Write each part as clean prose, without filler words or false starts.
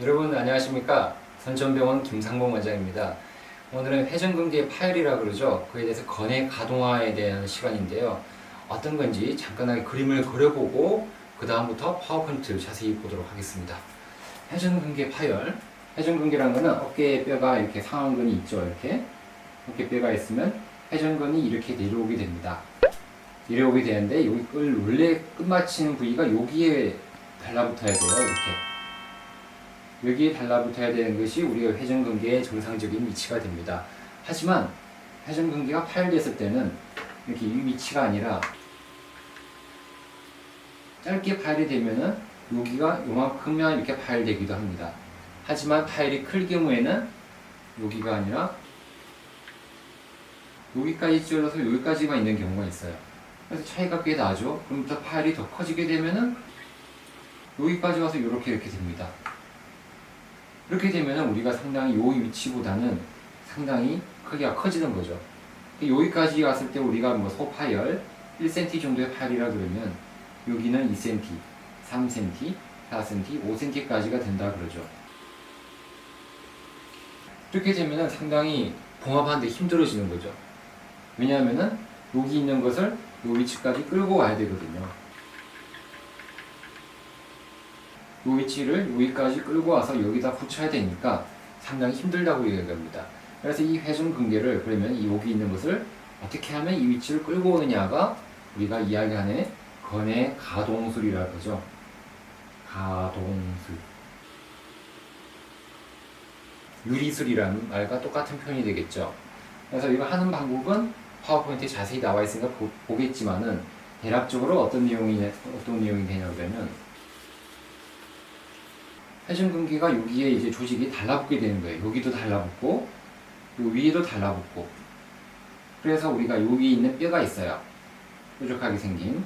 여러분 안녕하십니까? 선천병원 김상봉 원장입니다. 오늘은 회전근개 파열이라고 그러죠. 그에 대해서 건의 가동화에 대한 시간인데요. 어떤 건지 잠깐하게 그림을 그려보고 그 다음부터 파워포인트 자세히 보도록 하겠습니다. 회전근개 파열. 회전근개라는 것은 어깨에 뼈가 이렇게 상완근이 있죠. 이렇게 어깨뼈가 있으면 회전근이 이렇게 내려오게 됩니다. 내려오게 되는데 여기 원래 끝마치는 부위가 여기에 달라붙어야 돼요. 이렇게. 여기에 달라붙어야 되는 것이 우리가 회전근개의 정상적인 위치가 됩니다. 하지만 회전근개가 파열됐을 때는 이렇게 이 위치가 아니라 짧게 파열이 되면은 여기가 요만큼만 이렇게 파열되기도 합니다. 하지만 파열이 클 경우에는 여기가 아니라 여기까지 찔러서 여기까지만 있는 경우가 있어요. 그래서 차이가 꽤 나죠. 그럼부터 파열이 더 커지게 되면은 여기까지 와서 이렇게 됩니다. 이렇게 되면 우리가 상당히 이 위치보다는 상당히 크기가 커지는 거죠. 여기까지 왔을 때 우리가 뭐 소파열 1cm 정도의 파열이라 그러면 여기는 2cm, 3cm, 4cm, 5cm까지가 된다 그러죠. 이렇게 되면 상당히 봉합하는데 힘들어지는 거죠. 왜냐하면 여기 있는 것을 이 위치까지 끌고 와야 되거든요. 이 위치를 여기까지 끌고 와서 여기다 붙여야 되니까 상당히 힘들다고 얘기합니다. 그래서 이 회전근개를 그러면 여기 있는 것을 어떻게 하면 이 위치를 끌고 오느냐가 우리가 이야기하는 건의 가동술이라고 하죠. 가동술. 유리술이라는 말과 똑같은 표현이 되겠죠. 그래서 이거 하는 방법은 파워포인트에 자세히 나와 있으니까 보겠지만은 대략적으로 어떤 내용이 되냐 그러면 회전근개가 여기에 이제 조직이 달라붙게 되는 거예요. 여기도 달라붙고, 요 위에도 달라붙고. 그래서 우리가 여기 있는 뼈가 있어요. 뾰족하게 생긴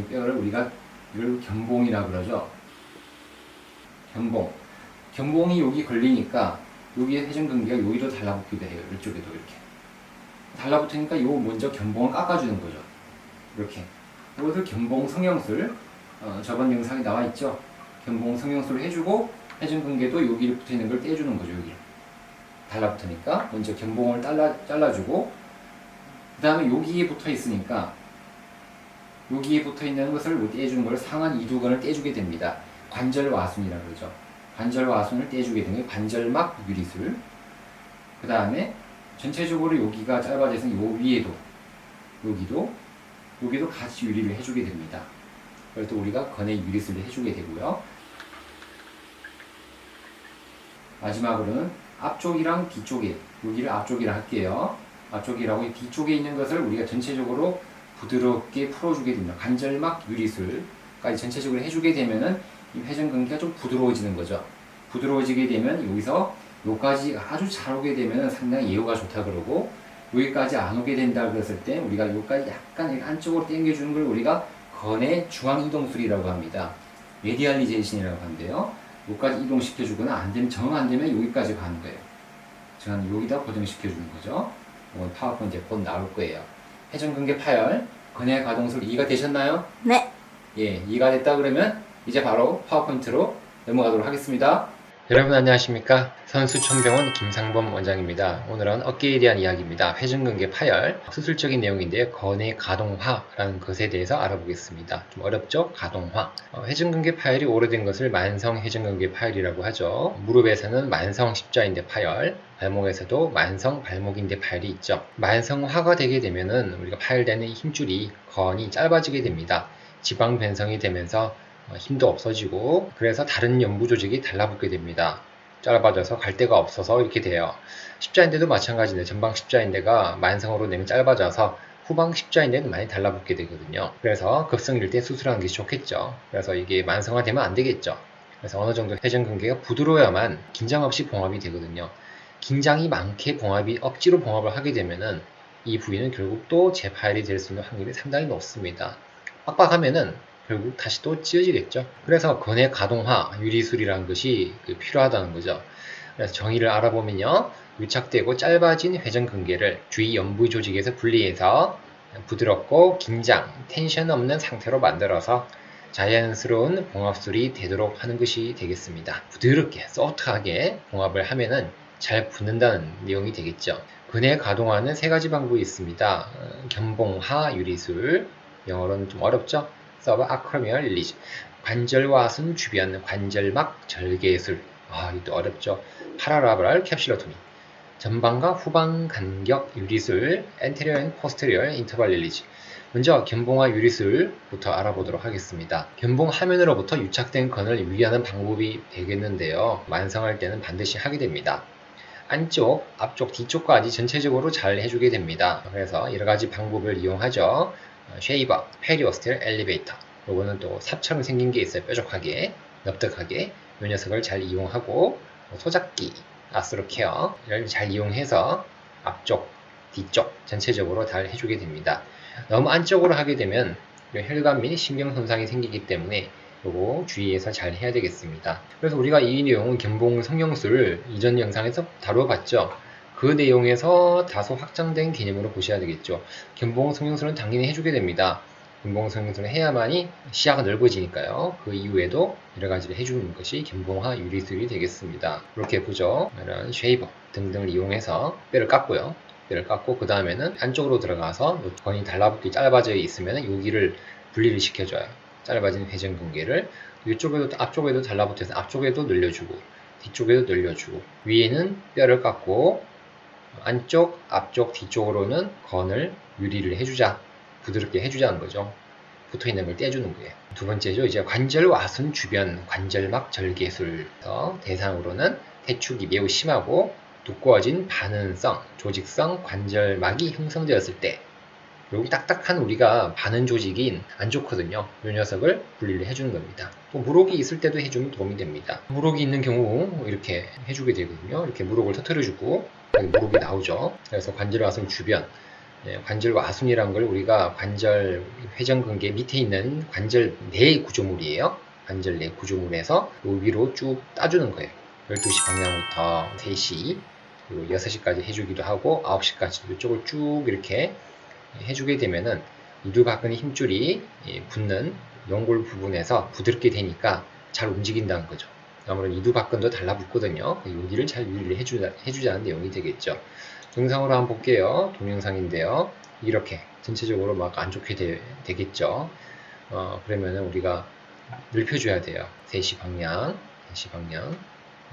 뼈를 우리가 이걸 견봉이라고 그러죠. 견봉. 견봉이 여기 걸리니까 여기에 회전근개가 여기도 달라붙기도 해요. 이쪽에도 이렇게. 달라붙으니까 요 먼저 견봉을 깎아주는 거죠. 이렇게. 이것을 견봉 성형술. 저번 영상에 나와 있죠. 견봉 성형술을 해주고 회전근개도 여기에 붙어있는 걸 떼주는 거죠. 여기 달라붙으니까 먼저 견봉을 잘라주고 그 다음에 여기에 붙어있으니까 여기에 붙어있는 것을 떼주는 걸 상한 이두근을 떼주게 됩니다. 관절와순이라고 그러죠. 관절와순을 떼주게 되는 게 관절막 유리술. 그 다음에 전체적으로 여기가 짧아져서 요 위에도 여기도 같이 유리를 해주게 됩니다. 그래서 우리가 건의 유리술을 해주게 되고요. 마지막으로는 앞쪽이랑 뒤쪽에, 여기를 앞쪽이라 할게요. 앞쪽이라고 뒤쪽에 있는 것을 우리가 전체적으로 부드럽게 풀어주게 됩니다. 관절막 유리술까지 전체적으로 해주게 되면은 이 회전근개가 좀 부드러워지는 거죠. 부드러워지게 되면 여기서 여기까지 아주 잘 오게 되면 상당히 예후가 좋다 그러고 여기까지 안 오게 된다 그랬을 때 우리가 여기까지 약간 안쪽으로 당겨주는 걸 우리가 건의 중앙이동술이라고 합니다. 메디알리제이션이라고 하는데요. 여기까지 이동시켜주거나 안되면 정 안되면 여기까지 가는 거예요. 정 여기다 고정시켜주는 거죠. 이건 파워포인트에 곧 나올 거예요. 회전근개 파열, 건의 가동술 이해가 되셨나요? 네. 예, 이해가 됐다 그러면 이제 바로 파워포인트로 넘어가도록 하겠습니다. 여러분 안녕하십니까? 선수천병원 김상범 원장입니다. 오늘은 어깨에 대한 이야기입니다. 회전근개 파열, 수술적인 내용인데요. 건의 가동화라는 것에 대해서 알아보겠습니다. 좀 어렵죠? 가동화. 회전근개 파열이 오래된 것을 만성 회전근개 파열이라고 하죠. 무릎에서는 만성 십자인대 파열, 발목에서도 만성 발목인대 파열이 있죠. 만성화가 되게 되면은 우리가 파열되는 힘줄이 건이 짧아지게 됩니다. 지방 변성이 되면서 힘도 없어지고 그래서 다른 연부 조직이 달라붙게 됩니다. 짧아져서 갈 데가 없어서 이렇게 돼요. 십자인대도 마찬가지인데 전방 십자인대가 만성으로 되면 짧아져서 후방 십자인대는 많이 달라붙게 되거든요. 그래서 급성일 때 수술하는 게 좋겠죠. 그래서 이게 만성화되면 안 되겠죠. 그래서 어느 정도 회전근개가 부드러워야만 긴장 없이 봉합이 되거든요. 긴장이 많게 억지로 봉합을 하게 되면은 이 부위는 결국 또 재파열이 될 수 있는 확률이 상당히 높습니다. 빡빡하면은 결국 다시 또 찌어지겠죠. 그래서 건의 가동화, 유리술이라는 것이 필요하다는 거죠. 그래서 정의를 알아보면요. 유착되고 짧아진 회전근개를 주위 연부 조직에서 분리해서 부드럽고 긴장, 텐션 없는 상태로 만들어서 자연스러운 봉합술이 되도록 하는 것이 되겠습니다. 부드럽게 소프트하게 봉합을 하면은 잘 붙는다는 내용이 되겠죠. 근해 가동화는 세 가지 방법이 있습니다. 견봉하 유리술, 영어로는 좀 어렵죠? 서브 아크로미얼 릴리즈, 관절와순 주변 관절막 절개술, 이것도 어렵죠? 파라라브랄 캡슐러토미, 전방과 후방 간격 유리술, anterior and posterior interval 릴리즈. 먼저 견봉화 유리술부터 알아보도록 하겠습니다. 견봉 화면으로부터 유착된 건을 유기하는 방법이 되겠는데요. 완성할 때는 반드시 하게 됩니다. 안쪽, 앞쪽, 뒤쪽까지 전체적으로 잘 해주게 됩니다. 그래서 여러가지 방법을 이용하죠. 쉐이버, 페리오스텔, 엘리베이터. 요거는 또 삽처럼 생긴 게 있어요. 뾰족하게, 납득하게. 이 녀석을 잘 이용하고, 소작기, 아스로 케어를 잘 이용해서 앞쪽, 뒤쪽 전체적으로 잘 해주게 됩니다. 너무 안쪽으로 하게 되면 혈관 및 신경 손상이 생기기 때문에 요거 주의해서 잘 해야 되겠습니다. 그래서 우리가 이 내용은 견봉 성형술을 이전 영상에서 다뤄봤죠. 그 내용에서 다소 확장된 개념으로 보셔야 되겠죠. 견봉 성형술은 당연히 해주게 됩니다. 견봉 성형술을 해야만이 시야가 넓어지니까요. 그 이후에도 여러 가지를 해주는 것이 견봉화 유리술이 되겠습니다. 이렇게 보죠. 이런 쉐이버 등등을 이용해서 뼈를 깎고요. 뼈를 깎고 그 다음에는 안쪽으로 들어가서 건이 달라붙기 짧아져 있으면 여기를 분리를 시켜줘요. 짧아진 회전근개를 이쪽에도 앞쪽에도 달라붙어서 앞쪽에도 늘려주고 뒤쪽에도 늘려주고 위에는 뼈를 깎고 안쪽, 앞쪽, 뒤쪽으로는 건을 유리를 해주자, 부드럽게 해주자는 거죠. 붙어있는 걸 떼주는 거예요. 두 번째죠. 이제 관절와순 주변 관절막 절개술 대상으로는 태축이 매우 심하고 두꺼워진 반은성, 조직성 관절막이 형성되었을 때 여기 딱딱한 우리가 반은 조직인 안 좋거든요. 이 녀석을 분리를 해주는 겁니다. 또 무록이 있을 때도 해주면 도움이 됩니다. 무록이 있는 경우 이렇게 해주게 되거든요. 이렇게 무록을 터뜨려주고 무록이 나오죠. 그래서 관절와순 주변, 관절와순이라는 걸 우리가 관절 회전근개 밑에 있는 관절 내 구조물이에요. 관절 내 구조물에서 위로 쭉 따주는 거예요. 12시 방향부터 3시 그리고 6시까지 해주기도 하고 9시까지 이쪽을 쭉 이렇게 해주게 되면은 이두박근의 힘줄이 붙는 연골 부분에서 부드럽게 되니까 잘 움직인다는 거죠. 아무래도 이두박근도 달라붙거든요. 여기를 잘 유리를 해주자는 내용이 되겠죠. 영상으로 한번 볼게요. 동영상인데요. 이렇게 전체적으로 막 안 좋게 되겠죠. 그러면은 우리가 넓혀줘야 돼요. 3시 방향, 4시 방향,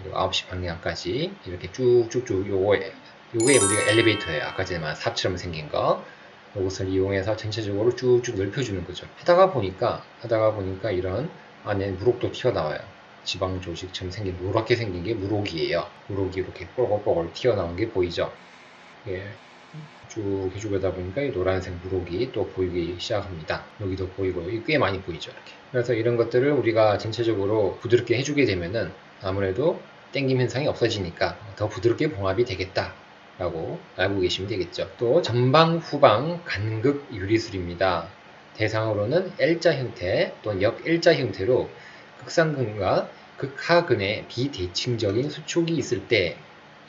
그리고 9시 방향까지 이렇게 쭉쭉쭉 요거에 우리가 엘리베이터예요. 아까 전에 말한 삽처럼 생긴 거. 이것을 이용해서 전체적으로 쭉쭉 넓혀주는 거죠. 하다가 보니까 이런 안에 무록도 튀어나와요. 지방 조직처럼 생긴 노랗게 생긴 게 무록이에요. 무록이 이렇게 뽀글뽀글 튀어나온 게 보이죠. 예, 쭉 해주다 보니까 이 노란색 무록이 또 보이기 시작합니다. 여기도 보이고 꽤 많이 보이죠. 이렇게. 그래서 이런 것들을 우리가 전체적으로 부드럽게 해주게 되면은 아무래도 땡김 현상이 없어지니까 더 부드럽게 봉합이 되겠다 라고 알고 계시면 되겠죠. 또 전방 후방 간극 유리술입니다. 대상으로는 L자 형태 또는 역 L자 형태로 극상근과 극하근의 비대칭적인 수축이 있을 때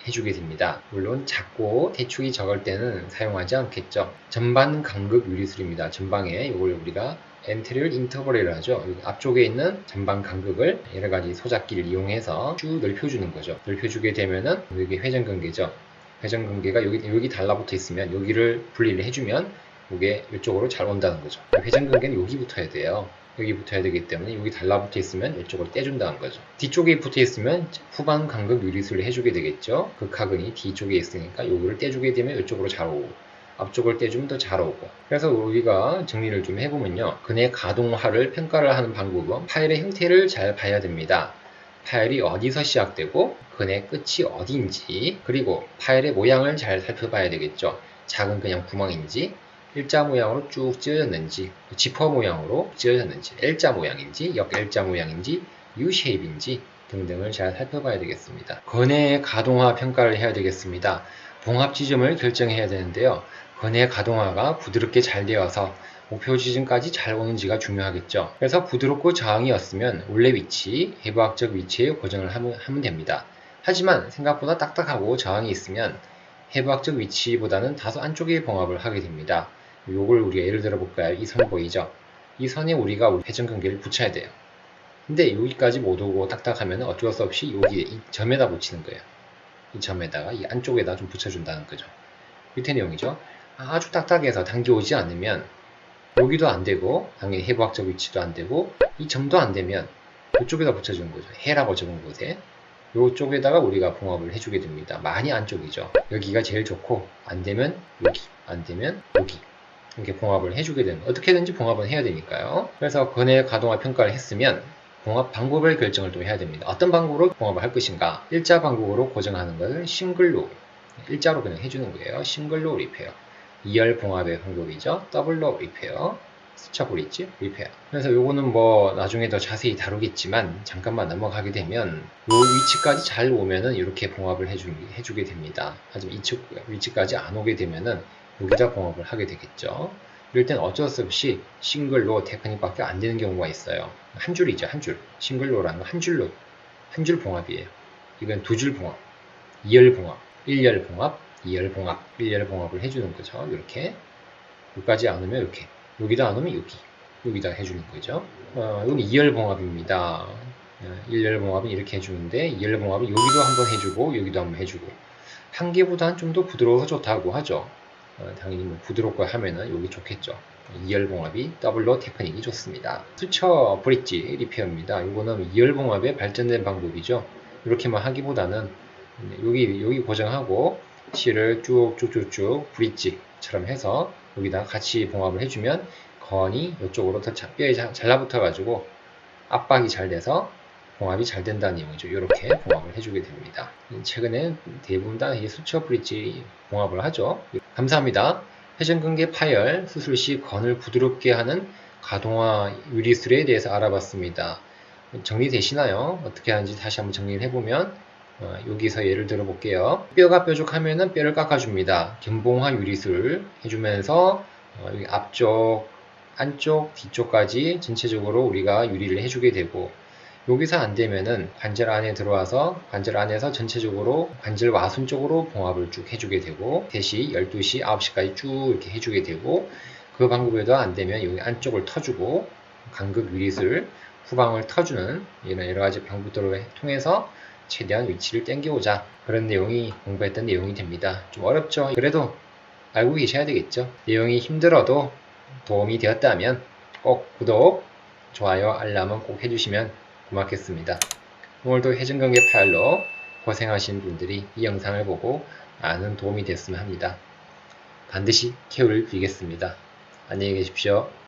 해주게 됩니다. 물론 작고 대축이 적을 때는 사용하지 않겠죠. 전방 간극 유리술입니다. 전방에 이걸 우리가 anterior interval이라고 하죠. 앞쪽에 있는 전방 간극을 여러 가지 소작기를 이용해서 쭉 넓혀주는 거죠. 넓혀주게 되면은 여기 회전근개죠. 회전근개가 여기 달라붙어 있으면 여기를 분리를 해주면 이게 이쪽으로 잘 온다는 거죠. 회전근개는 여기 붙어야 돼요. 여기 붙어야 되기 때문에 여기 달라붙어 있으면 이쪽으로 떼준다는 거죠. 뒤쪽에 붙어 있으면 후방 간극 유리술을 해주게 되겠죠. 극하근이 뒤쪽에 있으니까 여기를 떼주게 되면 이쪽으로 잘 오고 앞쪽을 떼주면 더 잘 오고. 그래서 우리가 정리를 좀 해보면요. 근의 가동화를 평가를 하는 방법은 파일의 형태를 잘 봐야 됩니다. 파일이 어디서 시작되고 근의 끝이 어디인지, 그리고 파일의 모양을 잘 살펴봐야 되겠죠. 작은 그냥 구멍인지 일자 모양으로 쭉 찢어졌는지, 지퍼 모양으로 찢어졌는지, L자 모양인지, 역 L자 모양인지, U-쉐입인지 등등을 잘 살펴봐야 되겠습니다. 근의 가동화 평가를 해야 되겠습니다. 봉합 지점을 결정해야 되는데요. 근의 가동화가 부드럽게 잘 되어서 목표 지점까지 잘 오는지가 중요하겠죠. 그래서 부드럽고 저항이었으면 원래 위치, 해부학적 위치에 고정을 하면 됩니다. 하지만 생각보다 딱딱하고 저항이 있으면 해부학적 위치보다는 다소 안쪽에 봉합을 하게 됩니다. 요걸 우리가 예를 들어 볼까요? 이 선 보이죠? 이 선에 우리가 회전근개를 붙여야 돼요. 근데 여기까지 못 오고 딱딱하면 어쩔 수 없이 여기 이 점에다 붙이는 거예요. 이 점에다가 이 안쪽에다 좀 붙여준다는 거죠. 밑에 내용이죠. 아주 딱딱해서 당겨오지 않으면 여기도 안 되고 당연히 해부학적 위치도 안 되고 이 점도 안 되면 이쪽에다 붙여주는 거죠. 해라고 적은 곳에 이쪽에다가 우리가 봉합을 해주게 됩니다. 많이 안쪽이죠. 여기가 제일 좋고 안 되면 여기, 안 되면 여기 이렇게 봉합을 해주게 되는 어떻게든지 봉합은 해야 되니까요. 그래서 근해 가동화 평가를 했으면 봉합 방법을 결정을 또 해야 됩니다. 어떤 방법으로 봉합을 할 것인가. 일자 방법으로 고정하는 것을 싱글로 일자로 그냥 해주는 거예요. 싱글로 리페어. 2열 봉합의 방법이죠. 더블로 리페어. 수차 브릿지 리페어. 그래서 요거는 뭐 나중에 더 자세히 다루겠지만 잠깐만 넘어가게 되면 요 위치까지 잘 오면은 이렇게 봉합을 해주게 됩니다. 하지만 이쪽 위치까지 안 오게 되면은 여기다 봉합을 하게 되겠죠. 이럴 땐 어쩔 수 없이 싱글로 테크닉밖에 안 되는 경우가 있어요. 한 줄이죠, 한 줄. 싱글로라는 건 한 줄로, 한 줄 봉합이에요. 이건 두 줄 봉합, 2열 봉합, 1열 봉합, 2열 봉합, 1열 봉합을 해주는 거죠. 이렇게. 여기까지 안 오면 이렇게. 여기다 안 오면 여기다 해주는 거죠. 이건 2열 봉합입니다. 1열 봉합은 이렇게 해주는데 2열 봉합은 여기도 한번 해주고 여기도 한번 해주고 한 개보다는 좀 더 부드러워서 좋다고 하죠. 당연히 뭐 부드럽고 하면은 여기 좋겠죠. 2열 봉합이 더블로 테크닉이 좋습니다. 수처 브릿지 리페어입니다. 이거는 2열 봉합의 발전된 방법이죠. 이렇게만 하기보다는 여기 고정하고 실을 쭉쭉쭉쭉 브릿지처럼 해서 여기다 같이 봉합을 해주면 건이 이쪽으로 더 뼈에 잘라붙어 가지고 압박이 잘 돼서 봉합이 잘 된다는 내용이죠. 이렇게 봉합을 해주게 됩니다. 최근에 대부분 다 수처 브릿지 봉합을 하죠. 감사합니다. 회전근개 파열 수술 시 건을 부드럽게 하는 가동화 유리술에 대해서 알아봤습니다. 정리되시나요? 어떻게 하는지 다시 한번 정리를 해보면 여기서 예를 들어 볼게요. 뼈가 뾰족하면은 뼈를 깎아줍니다. 견봉화 유리술 해주면서 여기 앞쪽, 안쪽, 뒤쪽까지 전체적으로 우리가 유리를 해주게 되고 여기서 안 되면은 관절 안에 들어와서 관절 안에서 전체적으로 관절 와순 쪽으로 봉합을 쭉 해주게 되고 3시, 12시, 9시까지 쭉 이렇게 해주게 되고 그 방법에도 안 되면 여기 안쪽을 터주고 간극 유리술 후방을 터주는 이런 여러 가지 방법들을 통해서 최대한 위치를 당겨오자 그런 내용이 공부했던 내용이 됩니다. 좀 어렵죠? 그래도 알고 계셔야 되겠죠? 내용이 힘들어도 도움이 되었다면 꼭 구독, 좋아요, 알람은 꼭 해주시면 고맙겠습니다. 오늘도 회전근개 파열로 고생하신 분들이 이 영상을 보고 많은 도움이 됐으면 합니다. 반드시 쾌유를 빌겠습니다. 안녕히 계십시오.